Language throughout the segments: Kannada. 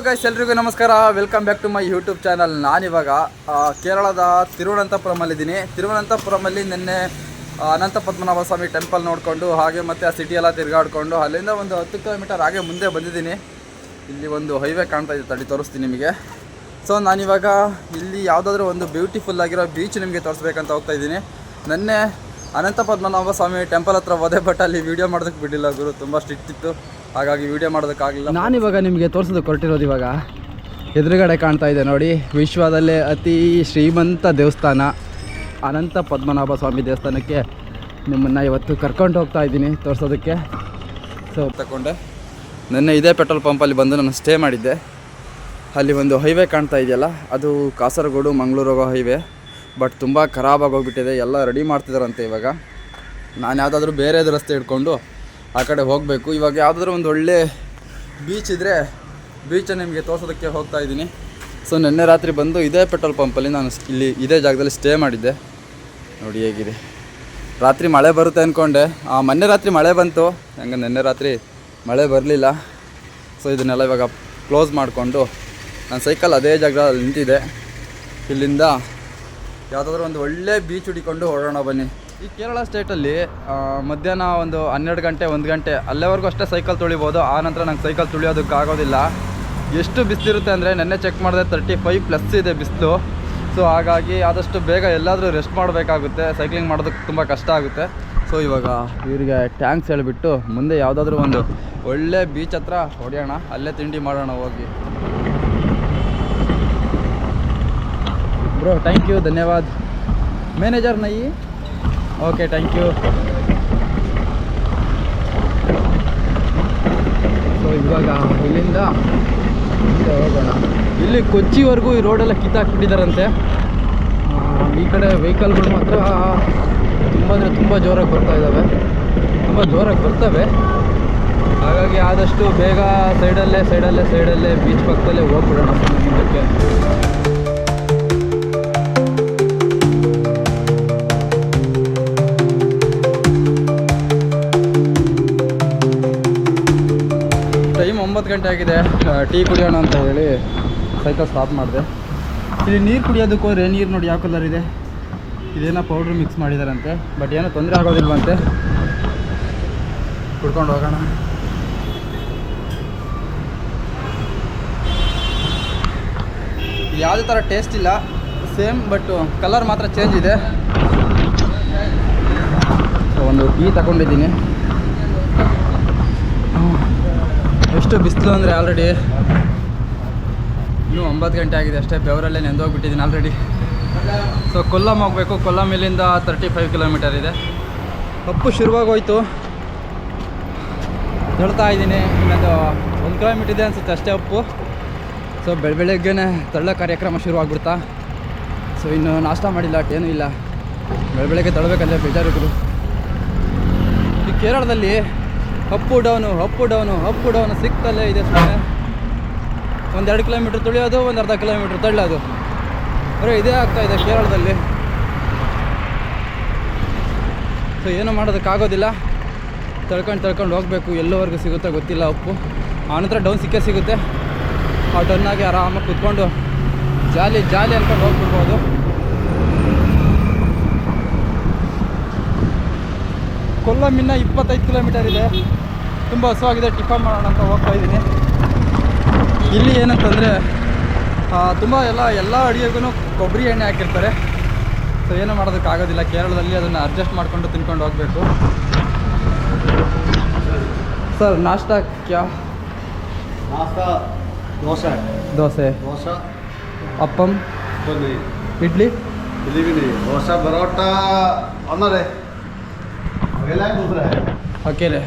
ಗೈಸ್, ಎಲ್ರಿಗೂ ನಮಸ್ಕಾರ. Welcome back to my YouTube channel. ನಾನಿವಾಗ ಕೇರಳದ ತಿರುವನಂತಪುರಮಲ್ಲಿದ್ದೀನಿ. ತಿರುವನಂತಪುರಮಲ್ಲಿ ನಿನ್ನೆ ಅನಂತ ಪದ್ಮನಾಭ ಸ್ವಾಮಿ ಟೆಂಪಲ್ ನೋಡಿಕೊಂಡು ಹಾಗೆ ಮತ್ತು ಆ ಸಿಟಿ ಎಲ್ಲ ತಿರುಗಾಡಿಕೊಂಡು ಅಲ್ಲಿಂದ ಒಂದು 10 ಕಿಲೋಮೀಟರ್ ಹಾಗೆ ಮುಂದೆ ಬಂದಿದ್ದೀನಿ. ಇಲ್ಲಿ ಒಂದು ಹೈವೇ ಕಾಣ್ತಾ ಇದೆ, ತಡಿ ತೋರಿಸ್ತೀನಿ ನಿಮಗೆ. ಸೊ ನಾನಿವಾಗ ಇಲ್ಲಿ ಯಾವುದಾದ್ರೂ ಒಂದು ಬ್ಯೂಟಿಫುಲ್ ಆಗಿರೋ ಬೀಚ್ ನಿಮಗೆ ತೋರಿಸ್ಬೇಕಂತ ಹೋಗ್ತಾ ಇದ್ದೀನಿ. ನಿನ್ನೆ ಅನಂತ ಪದ್ಮನಾಭ ಸ್ವಾಮಿ ಟೆಂಪಲ್ ಹತ್ರ ಹೋದೆ, ಬಟ್ ಅಲ್ಲಿ ವೀಡಿಯೋ ಮಾಡೋದಕ್ಕೆ ಬಿಡಲಿಲ್ಲ ಗುರು, ತುಂಬ ಸ್ಟ್ರಿಕ್ಟ್ ಇತ್ತು, ಹಾಗಾಗಿ ವೀಡಿಯೋ ಮಾಡೋದಕ್ಕಾಗಲಿಲ್ಲ. ನಾನಿವಾಗ ನಿಮಗೆ ತೋರಿಸೋದಕ್ಕೆ ಹೊರಟಿರೋದು ಇವಾಗ ಎದುರುಗಡೆ ಕಾಣ್ತಾ ಇದೆ ನೋಡಿ, ವಿಶ್ವದಲ್ಲೇ ಅತಿ ಶ್ರೀಮಂತ ದೇವಸ್ಥಾನ ಅನಂತ ಪದ್ಮನಾಭ ಸ್ವಾಮಿ ದೇವಸ್ಥಾನಕ್ಕೆ ನಿಮ್ಮನ್ನು ಇವತ್ತು ಕರ್ಕೊಂಡು ಹೋಗ್ತಾ ಇದ್ದೀನಿ ತೋರಿಸೋದಕ್ಕೆ. ಸೊ ತಗೊಂಡೆ ನಿನ್ನೆ ಇದೇ ಪೆಟ್ರೋಲ್ ಪಂಪಲ್ಲಿ ಬಂದು ನಾನು ಸ್ಟೇ ಮಾಡಿದ್ದೆ. ಅಲ್ಲಿ ಒಂದು ಹೈವೇ ಕಾಣ್ತಾ ಇದೆಯಲ್ಲ, ಅದು ಕಾಸರಗೋಡು ಮಂಗಳೂರು ಹೋಗೋ ಹೈವೇ. ಬಟ್ ತುಂಬ ಖರಾಬಾಗಿ ಹೋಗ್ಬಿಟ್ಟಿದೆ, ಎಲ್ಲ ರೆಡಿ ಮಾಡ್ತಿದ್ದಾರಂತೆ. ಇವಾಗ ನಾನು ಯಾವುದಾದ್ರೂ ಬೇರೆದು ರಸ್ತೆ ಹಿಡ್ಕೊಂಡು ಆ ಕಡೆ ಹೋಗಬೇಕು. ಇವಾಗ ಯಾವುದಾದ್ರೂ ಒಂದು ಒಳ್ಳೆ ಬೀಚ್ ಇದ್ದರೆ ಬೀಚನ್ನು ನಿಮಗೆ ತೋರಿಸೋದಕ್ಕೆ ಹೋಗ್ತಾ ಇದ್ದೀನಿ. ಸೊ ನಿನ್ನೆ ರಾತ್ರಿ ಬಂದು ಇದೇ ಪೆಟ್ರೋಲ್ ಪಂಪಲ್ಲಿ ನಾನು ಇಲ್ಲಿ ಇದೇ ಜಾಗದಲ್ಲಿ ಸ್ಟೇ ಮಾಡಿದ್ದೆ. ನೋಡಿ ಹೇಗಿದೆ. ರಾತ್ರಿ ಮಳೆ ಬರುತ್ತೆ ಅಂದ್ಕೊಂಡೆ, ಮೊನ್ನೆ ರಾತ್ರಿ ಮಳೆ ಬಂತು, ಹಂಗೆ ನಿನ್ನೆ ರಾತ್ರಿ ಮಳೆ ಬರಲಿಲ್ಲ. ಸೊ ಇದನ್ನೆಲ್ಲ ಇವಾಗ ಕ್ಲೋಸ್ ಮಾಡಿಕೊಂಡು ನನ್ನ ಸೈಕಲ್ ಅದೇ ಜಾಗದಲ್ಲಿ ನಿಂತಿದೆ. ಇಲ್ಲಿಂದ ಯಾವುದಾದ್ರೂ ಒಂದು ಒಳ್ಳೆ ಬೀಚ್ ಹುಡಿಕೊಂಡು ಹೊರಡೋಣ ಬನ್ನಿ. ಈ ಕೇರಳ ಸ್ಟೇಟಲ್ಲಿ ಮಧ್ಯಾಹ್ನ ಒಂದು 12 ಗಂಟೆ 1 ಗಂಟೆ ಅಲ್ಲೇವರೆಗೂ ಅಷ್ಟೇ ಸೈಕಲ್ ತುಳಿಬೋದು. ಆ ನಂತರ ನಂಗೆ ಸೈಕಲ್ ತುಳಿಯೋದಕ್ಕಾಗೋದಿಲ್ಲ. ಎಷ್ಟು ಬಿಸಿಲಿರುತ್ತೆ ಅಂದರೆ ನೆನ್ನೆ ಚೆಕ್ ಮಾಡಿದೆ 35+ ಇದೆ ಬಿಸಿಲು. ಸೊ ಹಾಗಾಗಿ ಆದಷ್ಟು ಬೇಗ ಎಲ್ಲಾದರೂ ರೆಸ್ಟ್ ಮಾಡಬೇಕಾಗುತ್ತೆ, ಸೈಕ್ಲಿಂಗ್ ಮಾಡೋದಕ್ಕೆ ತುಂಬ ಕಷ್ಟ ಆಗುತ್ತೆ. ಸೊ ಇವಾಗ ಇವರಿಗೆ ಟ್ಯಾಂಕ್ಸ್ ಹೇಳಿಬಿಟ್ಟು ಮುಂದೆ ಯಾವುದಾದ್ರೂ ಒಂದು ಒಳ್ಳೆ ಬೀಚ್ ಹತ್ರ ಹೊಡೆಯೋಣ, ಅಲ್ಲೇ ತಿಂಡಿ ಮಾಡೋಣ ಹೋಗಿ. ಬ್ರೋ ಥ್ಯಾಂಕ್ ಯು, ಧನ್ಯವಾದ. ಮ್ಯಾನೇಜರ್ ನೈ ಓಕೆ, ಥ್ಯಾಂಕ್ ಯು. ಸೊ ಇವಾಗ ಇಲ್ಲಿಂದ ಹೋಗೋಣ. ಇಲ್ಲಿ ಕೊಚ್ಚಿವರೆಗೂ ಈ ರೋಡೆಲ್ಲ ಕಿತ್ತಾಕ್ಬಿಟ್ಟಿದ್ದಾರಂತೆ. ಈ ಕಡೆ ವೆಹಿಕಲ್ಗಳು ಮಾತ್ರ ತುಂಬ ಅಂದರೆ ತುಂಬ ಜೋರಾಗಿ ಬರ್ತಾ ಇದ್ದಾವೆ, ತುಂಬ ಜೋರಾಗಿ ಬರ್ತವೆ. ಹಾಗಾಗಿ ಆದಷ್ಟು ಬೇಗ ಸೈಡಲ್ಲೇ ಬೀಚ್ ಪಕ್ಕದಲ್ಲೇ ಹೋಗ್ಬಿಡೋಣ ಮುಂದಕ್ಕೆ. ಟೈಮ್ 9 ಗಂಟೆ ಆಗಿದೆ. ಟೀ ಕುಡಿಯೋಣ ಅಂತ ಹೇಳಿ ಸೈಕಲ್ ಸ್ಟಾಪ್ ಮಾಡಿದೆ. ಇಲ್ಲಿ ನೀರು ಕುಡಿಯೋದಕ್ಕೆ ಹೋದರೆ ನೀರು ನೋಡಿ ಯಾವ ಕಲರ್ ಇದೆ, ಇದೇನೋ ಪೌಡ್ರ್ ಮಿಕ್ಸ್ ಮಾಡಿದಾರಂತೆ. ಬಟ್ ಏನೋ ತೊಂದರೆ ಆಗೋದಿಲ್ವಂತೆ, ಕುಡ್ಕೊಂಡು ಹೋಗೋಣ. ಯಾವುದೇ ಥರ ಟೇಸ್ಟ್ ಇಲ್ಲ, ಸೇಮ್, ಬಟ್ ಕಲರ್ ಮಾತ್ರ ಚೇಂಜ್ ಇದೆ. ಒಂದು ಟೀ ತಗೊಂಡಿದ್ದೀನಿ. ಎಷ್ಟು ಬಿಸಿಲು ಅಂದರೆ ಆಲ್ರೆಡಿ ಇನ್ನೂ 9 ಗಂಟೆ ಆಗಿದೆ ಅಷ್ಟೇ, ಬೆವರಲ್ಲೇ ನೆಂದೋಗ್ಬಿಟ್ಟಿದ್ದೀನಿ ಆಲ್ರೆಡಿ. ಸೊ ಕೊಲ್ಲಂ ಹೋಗಬೇಕು. ಕೊಲ್ಲಂ ಇಲ್ಲಿಂದ 35 ಕಿಲೋಮೀಟರ್ ಇದೆ. ಕಪ್ಪು ಶುರುವಾಗೋಯ್ತು, ಹೇಳ್ತಾ ಇದ್ದೀನಿ. ಇನ್ನೊಂದು 1 ಕಿಲೋಮೀಟರ್ ಇದೆ ಅನಿಸುತ್ತೆ ಅಷ್ಟೇ ಅಪ್ಪು. ಸೊ ಬೆಳಗ್ಗೆನೇ ತಳ್ಳ ಕಾರ್ಯಕ್ರಮ ಶುರುವಾಗ್ಬಿಡ್ತಾ. ಸೊ ಇನ್ನು ನಾಷ್ಟ ಮಾಡಿಲ್ಲ, ಏನೂ ಇಲ್ಲ, ಬೆಳಗ್ಗೆ ತಳ್ಳಬೇಕಂದ್ರೆ ಬೇಜಾರಿದ್ರು. ಈ ಕೇರಳದಲ್ಲಿ ಅಪ್ಪು ಡೌನು ಸಿಕ್ತಲ್ಲೇ ಇದೆ. ಸುಮ್ಮನೆ 1-2 ಕಿಲೋಮೀಟ್ರ್ ತುಳಿಯೋದು, ಒಂದು ಅರ್ಧ ಕಿಲೋಮೀಟ್ರ್ ತಳ್ಳೋದು, ಬರೀ ಇದೇ ಆಗ್ತಾಯಿದೆ ಕೇರಳದಲ್ಲಿ. ಸೊ ಏನೂ ಮಾಡೋದಕ್ಕಾಗೋದಿಲ್ಲ, ತಳ್ಕೊಂಡು ಹೋಗಬೇಕು. ಎಲ್ಲೋವರೆಗೂ ಸಿಗುತ್ತೋ ಗೊತ್ತಿಲ್ಲ ಅಪ್ಪು. ಆನಂತರ ಡೌನ್ ಸಿಗುತ್ತೆ. ಆ ಡೌನ್ನಾಗಿ ಆರಾಮಾಗಿ ಕೂತ್ಕೊಂಡು ಜಾಲಿ ಅಂದ್ಕೊಂಡು ಹೋಗ್ಬಿಡ್ಬೋದು. ಕೊಲ್ಲಂ ಇನ್ನೂ 25 ಕಿಲೋಮೀಟರ್ ಇದೆ. ತುಂಬ ಹಸುವಾಗಿದೆ, ಟಿಫನ್ ಮಾಡೋಣ ಅಂತ ಹೋಗ್ತಾ ಇದ್ದೀನಿ. ಇಲ್ಲಿ ಏನಂತಂದರೆ ತುಂಬ ಎಲ್ಲ ಅಡುಗೆಗೂ ಕೊಬ್ಬರಿ ಎಣ್ಣೆ ಹಾಕಿರ್ತಾರೆ. ಸೊ ಏನೂ ಮಾಡೋದಕ್ಕಾಗೋದಿಲ್ಲ ಕೇರಳದಲ್ಲಿ, ಅದನ್ನು ಅಡ್ಜಸ್ಟ್ ಮಾಡಿಕೊಂಡು ತಿನ್ಕೊಂಡು ಹೋಗಬೇಕು. ಸರ್ ನಾಷ್ಟಾ ಕ್ಯಾ? नाश्ता ದೋಸೆ ಅಪ್ಪಂ ಇಡ್ಲಿ भी नहीं, डोसा परोठा ऑनर है, अकेला है दूसरा है, ಅಕೇಲೆ.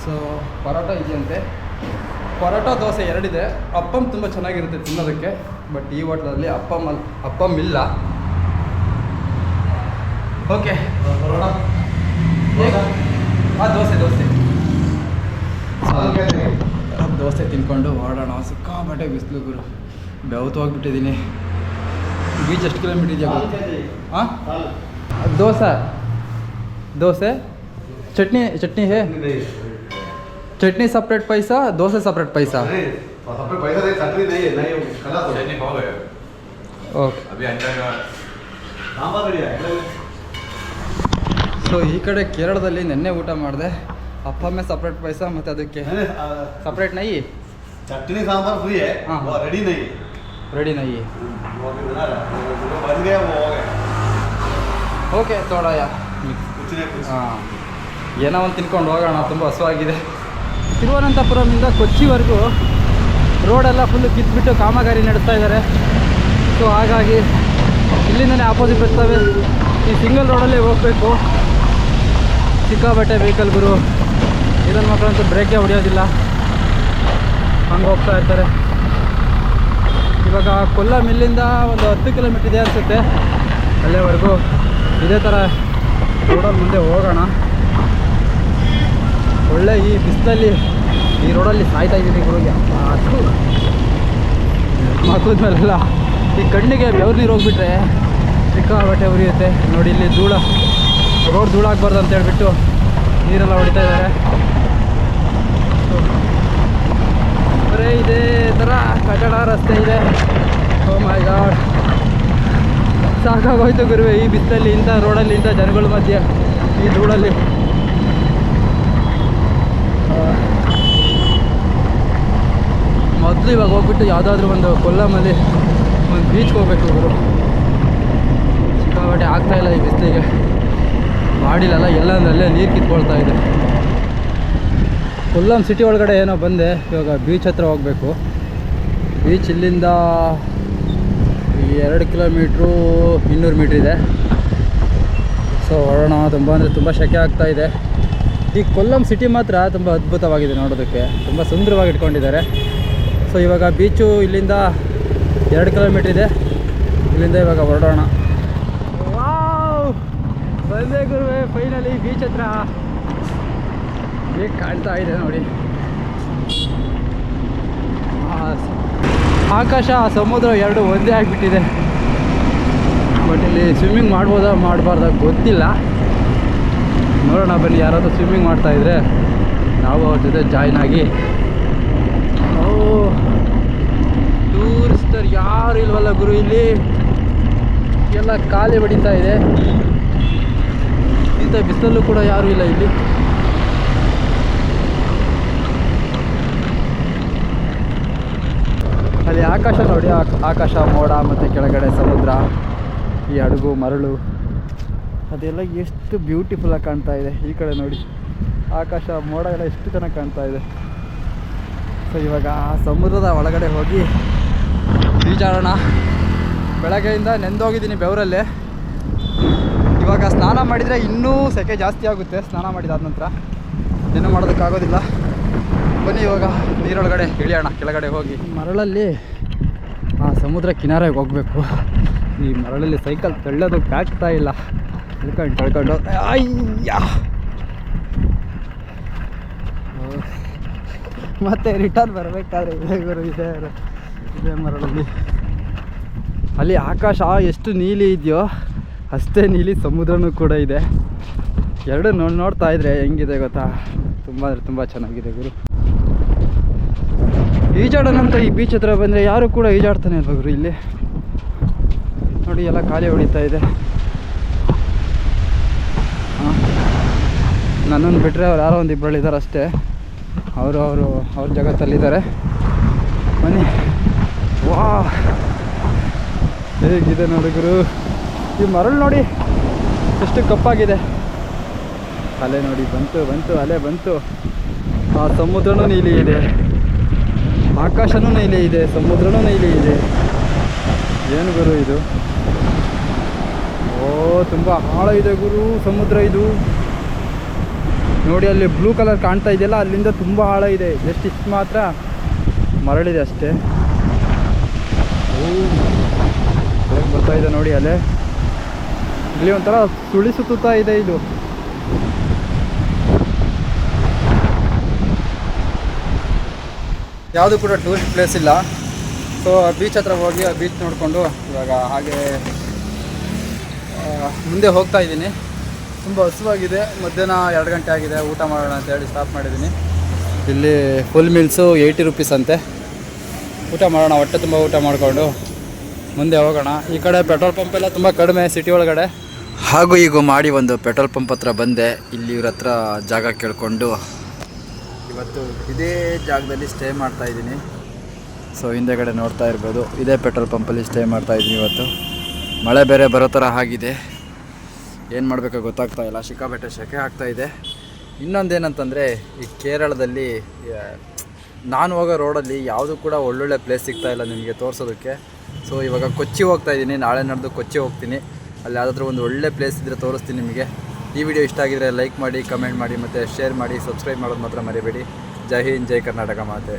ಸೊ ಪರೋಟ ಇದೆಯಂತೆ, ಪರೋಟ ದೋಸೆ 2 ಇದೆ. ಅಪ್ಪಂ ತುಂಬ ಚೆನ್ನಾಗಿರುತ್ತೆ ತಿನ್ನೋದಕ್ಕೆ, ಬಟ್ ಈ ಹೋಟ್ಲಲ್ಲಿ ಅಪ್ಪಂ ಇಲ್ಲ. ಓಕೆ, परोठा ದೋಸೆ ತಿನ್ಕೊಂಡು ಹೊರಡೋಣ. ಸಿಕ್ಕಾಪಟ್ಟೆ ಬಿಸಿಲು ಗುರು, ಬೆವತ್ತು ಹೋಗ್ಬಿಟ್ಟಿದ್ದೀನಿ. ಬೀಚ್ ಎಷ್ಟು ಕಿಲೋಮೀಟರ್ ಇದೆಯಾ? ಹಾಂ, ದೋಸೆ ಚಟ್ನಿ ಹೇ चटनी सेपरेट पैसा, डोसा सेपरेट पैसा। नहीं सेपरेट पैसा नहीं, चटनी नहीं है, नहीं खला तो चटनी हो गया ओके अभी अंदर का सांबार रेडी है। ಸೊ ಈ ಕಡೆ ಕೇರಳದಲ್ಲಿ ನೆನ್ನೆ ಊಟ ಮಾಡಿದೆ ಅಪ್ಪ ಅಮ್ಮ ಸಪ್ರೇಟ್ ಪೈಸಾ ಮತ್ತು ಅದಕ್ಕೆ ಸಪ್ರೇಟ್ ನೈ चटनी सांबार फ्री है, हाँ। वो रेडी नहीं है। ರೆಡಿ ನೈ वो अभी बना रहा है, वो बन गया, वो हो गया ಓಕೆ ತೋಡಯ್ಯ कुछ नहीं कुछ। ಹಾಂ ಏನೋ ಒಂದು ತಿನ್ಕೊಂಡು ಹೋಗೋಣ, ತುಂಬ ಹಸುವಾಗಿದೆ. ತಿರುವನಂತಪುರಮಿಂದ ಕೊಚ್ಚಿವರೆಗೂ ರೋಡೆಲ್ಲ ಫುಲ್ಲು ಕಿತ್ಬಿಟ್ಟು ಕಾಮಗಾರಿ ನಡೆಸ್ತಾ ಇದ್ದಾರೆ. ಸೊ ಹಾಗಾಗಿ ಇಲ್ಲಿಂದನೇ ಆಪೋಸಿಟ್ ಬರ್ತವೆ. ಈ ಸಿಂಗಲ್ ರೋಡಲ್ಲೇ ಹೋಗಬೇಕು. ಸಿಕ್ಕಾಬಟ್ಟೆ ವೆಹಿಕಲ್ ಗುರು, ಇದನ್ನ ಮಕ್ಕಳಂತೂ ಬ್ರೇಕೇ ಹೊಡೆಯೋದಿಲ್ಲ, ಹಂಗೆ ಹೋಗ್ತಾ ಇರ್ತಾರೆ. ಇವಾಗ ಕೊಲ್ಲಂ ಇಲ್ಲಿಂದ ಒಂದು 10 ಕಿಲೋಮೀಟರ್ ಇದೆ ಅನಿಸುತ್ತೆ, ಅಲ್ಲೇವರೆಗೂ ಇದೇ ಥರ ರೋಡಲ್ಲಿ ಮುಂದೆ ಹೋಗೋಣ. ಒಳ್ಳೆ ಈ ಬಿಸಿಲಲ್ಲಿ ಈ ರೋಡಲ್ಲಿ ಸಾಯ್ತಾ ಇದ್ದೀನಿ ಗುರುಗೆ. ಮಕ್ಕಳದ್ಮೇಲೆಲ್ಲ ಈ ಕಣ್ಣಿಗೆ ಬೆವ್ರು ನೀರು ಹೋಗ್ಬಿಟ್ರೆ ಸಿಕ್ಕಾಬಟ್ಟೆ ಉರಿಯುತ್ತೆ. ನೋಡಿ ಇಲ್ಲಿ ಧೂಳ, ರೋಡ್ ಧೂಳಾಗಬಾರ್ದು ಅಂತ ಹೇಳ್ಬಿಟ್ಟು ನೀರೆಲ್ಲ ಹೊಡಿತಾ ಇದ್ದಾರೆ. ಬರೀ ಇದೇ ಥರ ಕಟ್ಟಡ ರಸ್ತೆ ಇದೆ. ಓ ಮೈ ಗಾಡ್, ಸಾಕಾಗೋಯ್ತು ಗುರುವೆ ಈ ಬಿಸಿಲಲ್ಲಿ, ಇಂಥ ರೋಡಲ್ಲಿ, ಇಂಥ ಜನಗಳ ಮಧ್ಯೆ, ಈ ಧೂಳಲ್ಲಿ. ಮೊದಲು ಇವಾಗ ಹೋಗ್ಬಿಟ್ಟು ಯಾವುದಾದ್ರೂ ಒಂದು ಕೊಲ್ಲಮಲ್ಲಿ ಒಂದು ಬೀಚ್ಗೆ ಹೋಗ್ಬೇಕು ಗುರು. ಸಿಕ್ಕಾಪಟ್ಟೆ ಆಗ್ತಾಯಿಲ್ಲ ಈ ಬಿಸಿಲಿಗೆ, ಬಾಡಿಲೆಲ್ಲ ಎಲ್ಲಂದ್ರಲ್ಲೇ ನೀರು ಕಿತ್ಕೊಳ್ತಾ ಇದೆ. ಕೊಲ್ಲಂ ಸಿಟಿ ಒಳಗಡೆ ಏನೋ ಬಂದೆ, ಇವಾಗ ಬೀಚ್ ಹತ್ರ ಹೋಗಬೇಕು. ಬೀಚ್ ಇಲ್ಲಿಂದ 2 ಕಿಲೋಮೀಟ್ರು 200 ಮೀಟ್ರ್ ಇದೆ. ಸೊ ಹೊರಡೋಣ. ತುಂಬ ಅಂದರೆ ತುಂಬ ಶೆಕೆ ಆಗ್ತಾಯಿದೆ. ಈ ಕೊಲ್ಲಂ ಸಿಟಿ ಮಾತ್ರ ತುಂಬ ಅದ್ಭುತವಾಗಿದೆ ನೋಡೋದಕ್ಕೆ, ತುಂಬ ಸುಂದರವಾಗಿ ಇಟ್ಕೊಂಡಿದ್ದಾರೆ. ಸೊ ಇವಾಗ ಬೀಚು ಇಲ್ಲಿಂದ 2 ಕಿಲೋಮೀಟ್ರ್ ಇದೆ, ಇಲ್ಲಿಂದ ಇವಾಗ ಹೊರಡೋಣ. ವಾವ್, ಬಂದೆ ಗುರುವೆ ಫೈನಲಿ ಬೀಚ್ ಹತ್ರ. ಹೇಗೆ ಕಾಣ್ತಾ ಇದೆ ನೋಡಿ, ಆಕಾಶ ಸಮುದ್ರ ಎರಡು ಒಂದೇ ಆಗಿಬಿಟ್ಟಿದೆ. ಬಟ್ ಇಲ್ಲಿ ಸ್ವಿಮ್ಮಿಂಗ್ ಮಾಡ್ಬೋದಾ ಮಾಡಬಾರ್ದ ಗೊತ್ತಿಲ್ಲ, ನೋಡೋಣ ಬನ್ನಿ. ಯಾರಾದರೂ ಸ್ವಿಮ್ಮಿಂಗ್ ಮಾಡ್ತಾಯಿದ್ರೆ ನಾವು ಅವ್ರ ಜೊತೆ ಜಾಯ್ನ್ ಆಗಿ. ಓ ಟೂರಿಸ್ಟರ್ ಯಾರು ಇಲ್ವಲ್ಲ ಗುರು, ಇಲ್ಲಿ ಎಲ್ಲ ಖಾಲಿ ಹೊಡಿತಾ ಇದೆ. ಇಂಥ ಬಿಸಿಲಲ್ಲೂ ಕೂಡ ಯಾರೂ ಇಲ್ಲ ಇಲ್ಲಿ. ಅಲ್ಲಿ ಆಕಾಶ ನೋಡಿ, ಆಕಾಶ ಮೋಡ ಮತ್ತು ಕೆಳಗಡೆ ಸಮುದ್ರ, ಈ ಹಡಗು ಮರಳು ಅದೆಲ್ಲ ಎಷ್ಟು ಬ್ಯೂಟಿಫುಲ್ಲಾಗಿ ಕಾಣ್ತಾ ಇದೆ. ಈ ಕಡೆ ನೋಡಿ ಆಕಾಶ ಮೋಡ ಎಲ್ಲ ಎಷ್ಟು ಚೆನ್ನಾಗಿ ಕಾಣ್ತಾ ಇದೆ. ಸೊ ಇವಾಗ ಸಮುದ್ರದ ಒಳಗಡೆ ಹೋಗಿ ಈಜಾಡೋಣ. ಬೆಳಗ್ಗೆಯಿಂದ ನೆಂದೋಗಿದ್ದೀನಿ ಬೆವರಲ್ಲೇ. ಇವಾಗ ಸ್ನಾನ ಮಾಡಿದರೆ ಇನ್ನೂ ಸೆಕೆ ಜಾಸ್ತಿ ಆಗುತ್ತೆ. ಸ್ನಾನ ಮಾಡಿದಾದ ನಂತರ ಏನೂ ಮಾಡೋದಕ್ಕಾಗೋದಿಲ್ಲ. ಬನ್ನಿ ಇವಾಗ ನೀರೊಳಗಡೆ ಇಳಿಯೋಣ. ಕೆಳಗಡೆ ಹೋಗಿ ಮರಳಲ್ಲಿ ಆ ಸಮುದ್ರ ಕಿನಾರೆಗೆ ಹೋಗಬೇಕು. ಈ ಮರಳಲ್ಲಿ ಸೈಕಲ್ ತಳ್ಳೋದಕ್ಕೆ ಆಗ್ತಾ ಇಲ್ಲ, ತಳ್ಕೊಂಡು ಅಯ್ಯ. ಮತ್ತೆ ರಿಟರ್ನ್ ಬರಬೇಕಾದ್ರೆ ಇದೇ ಗುರು, ಇದೇ ಮರಳಲ್ಲಿ. ಅಲ್ಲಿ ಆಕಾಶ ಎಷ್ಟು ನೀಲಿ ಇದೆಯೋ ಅಷ್ಟೇ ನೀಲಿ ಸಮುದ್ರನೂ ಕೂಡ ಇದೆ. ಎರಡು ನೋಡ್ತಾ ಇದ್ರೆ ಹೆಂಗಿದೆ ಗೊತ್ತಾ, ತುಂಬ ಅಂದರೆ ತುಂಬ ಚೆನ್ನಾಗಿದೆ ಗುರು. ಈಜಾಡೋಣಂತ ಈ ಬೀಚ್ ಹತ್ರ ಬಂದರೆ ಯಾರು ಕೂಡ ಈಜಾಡ್ತಾನೆ ಅಲ್ವ ಗುರು. ಇಲ್ಲಿ ನೋಡಿ ಎಲ್ಲ ಖಾಲಿ ಹೊಡಿತಾ ಇದೆ. ನನ್ನನ್ನು ಬಿಟ್ಟರೆ ಅವ್ರು ಯಾರೋ ಒಂದು ಇಬ್ಬರು ಇದ್ದಾರೆ ಅಷ್ಟೇ. ಅವ್ರ ಜಗತ್ತಲ್ಲಿದ್ದಾರೆ. ಬನ್ನಿ. ವಾ ಹೇಗಿದೆ ನೋಡಿ ಗುರು, ಈ ಮರಳು ನೋಡಿ ಎಷ್ಟು ಕಪ್ಪಾಗಿದೆ. ಅಲೆ ನೋಡಿ ಬಂತು ಅಲೆ ಬಂತು. ಆ ಸಮುದ್ರನೂ ನೀಲಿ ಇದೆ, ಆಕಾಶನೂ ನೀಲಿ ಇದೆ, ಸಮುದ್ರನೂ ನೀಲಿ ಇದೆ. ಏನು ಗುರು ಇದು? ಓ ತುಂಬ ಆಳ ಇದೆ ಗುರು ಸಮುದ್ರ ಇದು. ನೋಡಿ ಅಲ್ಲಿ ಬ್ಲೂ ಕಲರ್ ಕಾಣ್ತಾ ಇದೆಯಲ್ಲ, ಅಲ್ಲಿಂದ ತುಂಬ ಆಳ ಇದೆ. ಇಷ್ಟು ಮಾತ್ರ ಮರಳಿದೆ ಅಷ್ಟೇ. ಓ ಹೇಗೆ ಬರ್ತಾ ಇದೆ ನೋಡಿ ಅಲೆ. ಇಲ್ಲಿ ಒಂಥರ ಸುಳಿ ಸುತ್ತಾ ಇದೆ ಇದು. ಯಾವುದು ಕೂಡ ಟೂರಿಸ್ಟ್ ಪ್ಲೇಸ್ ಇಲ್ಲ. ಸೊ ಬೀಚ್ ಹತ್ರ ಹೋಗಿ ಆ ಬೀಚ್ ನೋಡಿಕೊಂಡು ಇವಾಗ ಹಾಗೆ ಮುಂದೆ ಹೋಗ್ತಾ ಇದ್ದೀನಿ. ತುಂಬ ಹಸುವಾಗಿದೆ. ಮಧ್ಯಾಹ್ನ 2 ಗಂಟೆ ಆಗಿದೆ. ಊಟ ಮಾಡೋಣ ಅಂತೇಳಿ ಸ್ಟಾಪ್ ಮಾಡಿದ್ದೀನಿ. ಇಲ್ಲಿ ಫುಲ್ ಮೀಲ್ಸು 80 ರುಪೀಸ್ ಅಂತೆ. ಊಟ ಮಾಡೋಣ, ಹೊಟ್ಟೆ ತುಂಬ ಊಟ ಮಾಡಿಕೊಂಡು ಮುಂದೆ ಹೋಗೋಣ. ಈ ಕಡೆ ಪೆಟ್ರೋಲ್ ಪಂಪ್ ಎಲ್ಲ ತುಂಬ ಕಡಿಮೆ ಸಿಟಿ ಒಳಗಡೆ. ಹಾಗೂ ಈಗ ಮಾಡಿ ಒಂದು ಪೆಟ್ರೋಲ್ ಪಂಪ್ ಹತ್ರ ಬಂದೆ. ಇಲ್ಲಿ ಇವ್ರ ಹತ್ರ ಜಾಗ ಕೇಳಿಕೊಂಡು ಇವತ್ತು ಇದೇ ಜಾಗದಲ್ಲಿ ಸ್ಟೇ ಮಾಡ್ತಾಯಿದ್ದೀನಿ. ಸೊ ಹಿಂದೆಗಡೆ ನೋಡ್ತಾ ಇರ್ಬೋದು, ಇದೇ ಪೆಟ್ರೋಲ್ ಪಂಪಲ್ಲಿ ಸ್ಟೇ ಮಾಡ್ತಾಯಿದ್ದೀನಿ. ಇವತ್ತು ಮಳೆ ಬೇರೆ ಬರೋ ಥರ ಆಗಿದೆ, ಏನು ಮಾಡಬೇಕೋ ಗೊತ್ತಾಗ್ತಾ ಇಲ್ಲ, ಸಿಕ್ಕಾಪಟ್ಟೆ ಸೆಕೆ ಆಗ್ತಾಯಿದೆ. ಇನ್ನೊಂದೇನಂತಂದರೆ ಈ ಕೇರಳದಲ್ಲಿ ನಾನು ಹೋಗೋ ರೋಡಲ್ಲಿ ಯಾವುದೂ ಕೂಡ ಒಳ್ಳೊಳ್ಳೆ ಪ್ಲೇಸ್ ಸಿಗ್ತಾಯಿಲ್ಲ ನಿಮಗೆ ತೋರಿಸೋದಕ್ಕೆ. ಸೊ ಇವಾಗ ಕೊಚ್ಚಿ ಹೋಗ್ತಾ ಇದ್ದೀನಿ, ನಾಳೆ ನಡೆದು ಕೊಚ್ಚಿ ಹೋಗ್ತೀನಿ. ಅಲ್ಲಿ ಯಾವುದಾದ್ರೂ ಒಂದು ಒಳ್ಳೆ ಪ್ಲೇಸ್ ಇದ್ದರೆ ತೋರಿಸ್ತೀನಿ ನಿಮಗೆ. ಈ ವಿಡಿಯೋ ಇಷ್ಟ ಆಗಿದರೆ ಲೈಕ್ ಮಾಡಿ, ಕಮೆಂಟ್ ಮಾಡಿ, ಮತ್ತು ಶೇರ್ ಮಾಡಿ, ಸಬ್ಸ್ಕ್ರೈಬ್ ಮಾಡೋದು ಮಾತ್ರ ಮರಿಬೇಡಿ. ಜೈ ಹಿಂದ್, ಜೈ ಕರ್ನಾಟಕ ಮಾತೆ.